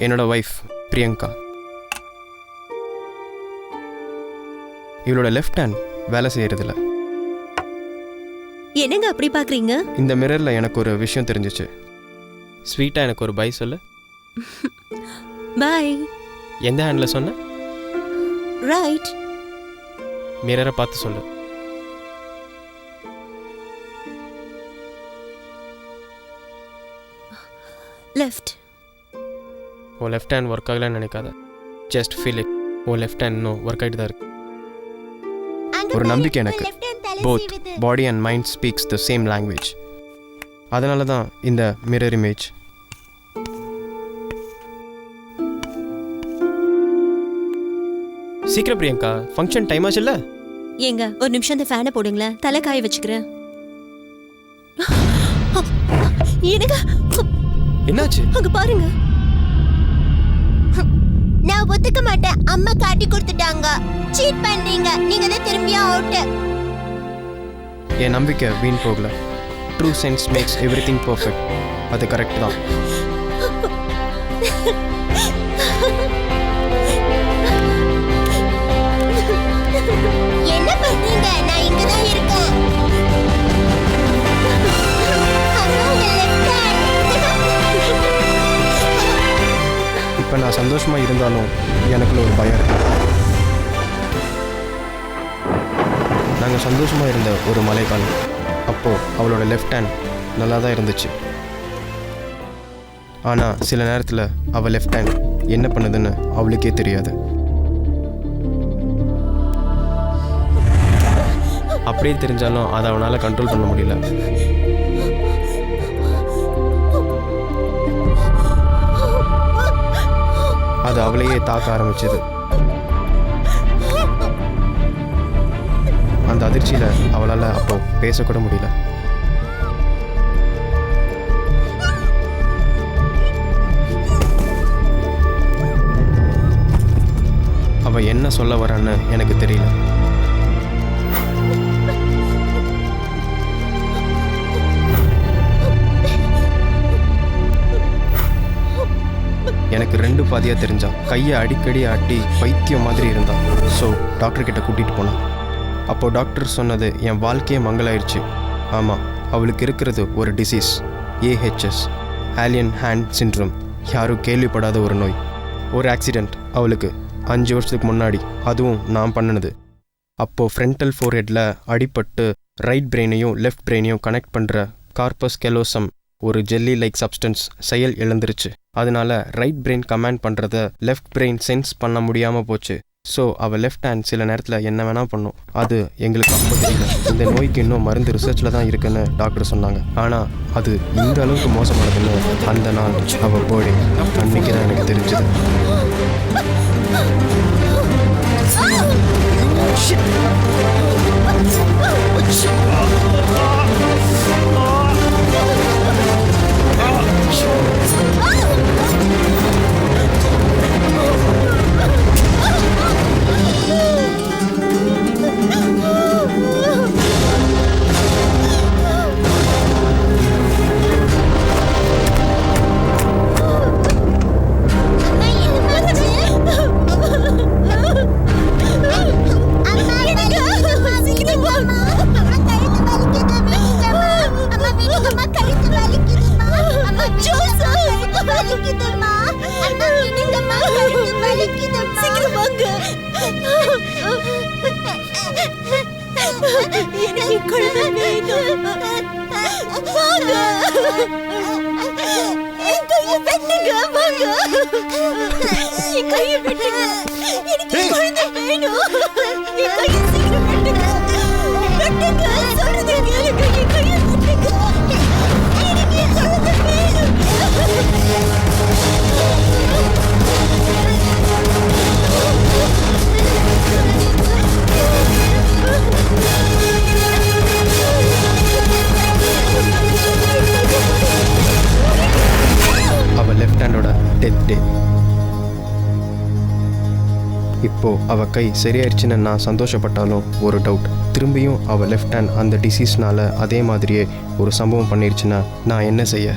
என்னோட ஒய்ஃப் பிரியங்கா. இவளோட left hand வேலை செய்யறதில்ல. என்னங்க அப்படி பாக்குறீங்க? இந்த மிரரில் எனக்கு ஒரு விஷயம் தெரிஞ்சிச்சு. ஸ்வீட்டாக எனக்கு ஒரு பை சொல்லு. பை. எந்த ஹேண்டில் சொன்ன? ரைட். மிரரை பார்த்து சொல்லு. லெஃப்ட். உன் லெஃப்ட் ஹேண்ட் ஒர்க் ஆகலன்னு நினைக்காத. Just feel it. உன் லெஃப்ட் ஹேண்ட் இன்னும் ஒர்க் ஆகிட்டு தான் இருக்கு. ஒரு நம்பிக்கை எனக்கு. Both body and mind speaks the same language. அதனால தான் இந்த மிரர் இமேஜ். சீக்கிரம் பிரியங்கா, ஃபங்க்ஷன் டைம் ஆச்சுல்ல? ஏங்க ஒரு நிமிஷம் இந்த ஃபேனை போடுங்களேன், தலை காய வச்சுக்கிறேன். என்னங்க என்னாச்சு? அங்க பாருங்க. நான் ஒத்துக்க மாட்டேன். அம்மா காட்டி கொடுத்துட்டாங்க. சீட் பண்றீங்க. நீங்க தான் திரும்பியா அவுட். என் நம்பிக்கை வீண் போகல. True sense makes everything perfect. அது கரெக்ட் தான். என்ன பண்றீங்க? நான் இங்க தான் இருக்கேன். இப்போ நான் சந்தோஷமாக இருந்தாலும் எனக்குள்ள ஒரு பயம் இருக்கு. நாங்கள் சந்தோஷமாக இருந்த ஒரு மழைக்காலம். அப்போது அவளோட லெஃப்ட் ஹேண்ட் நல்லா தான் இருந்துச்சு. ஆனால் சில நேரத்தில் அவள் லெஃப்ட் ஹேண்ட் என்ன பண்ணுதுன்னு அவளுக்கே தெரியாது. அப்படியே தெரிஞ்சாலும் அதை அவனால் கண்ட்ரோல் பண்ண முடியல. அது அவளையே தாக்க ஆரம்பிச்சது. அந்த அதிர்ச்சியில் அவளால் அப்போ பேசக்கூட முடியல. அவ என்ன சொல்ல வரான்னு எனக்கு தெரியல. எனக்கு ரெண்டு பாதியாக தெரிஞ்சான். கையை அடிக்கடி ஆட்டி பைத்தியம் மாதிரி இருந்தான். ஸோ டாக்டர்கிட்ட கூட்டிகிட்டு போனான். அப்போது டாக்டர் சொன்னது என் வாழ்க்கையே மங்கலாயிடுச்சு. ஆமாம், அவளுக்கு இருக்கிறது ஒரு disease, AHS, alien hand syndrome. யாரும் கேள்விப்படாத ஒரு நோய். ஒரு ஆக்சிடெண்ட் அவளுக்கு 5 வருஷத்துக்கு முன்னாடி, அதுவும் நான் பண்ணினது. அப்போது ஃப்ரண்டல் ஃபோர்ஹெட்டில் அடிபட்டு ரைட் பிரெயினையும் லெஃப்ட் பிரெயினையும் கனெக்ட் பண்ணுற கார்பஸ் கெலோசம் ஒரு ஜெல்லி லைக் சப்ஸ்டன்ஸ் செயல் இழந்துருச்சு. அதனால ரைட் பிரெயின் கமாண்ட் பண்ணுறத லெஃப்ட் பிரெயின் சென்ஸ் பண்ண முடியாமல் போச்சு. ஸோ அவள் லெஃப்ட் ஹேண்ட் சில நேரத்தில் என்ன வேணால் பண்ணும். அது எங்களுக்கு அப்போ தெரியல. இந்த நோய்க்கு இன்னும் மருந்து ரிசர்ச்சில் தான் இருக்குன்னு டாக்டர் சொன்னாங்க. ஆனால் அது இந்த அளவுக்கு மோசமானதுன்னு அந்த நாள் அவள் பர்த்டே அன்னைக்கு தான் எனக்கு தெரிஞ்சது. இப்போது அவள் கை சரியாயிடுச்சுன்னு நான் சந்தோஷப்பட்டாலும் ஒரு டவுட். திரும்பியும் அவள் லெஃப்ட் ஹேண்ட் அந்த டிசீஸ்னால் அதே மாதிரியே ஒரு சம்பவம் பண்ணிருச்சுன்னா நான் என்ன செய்ய?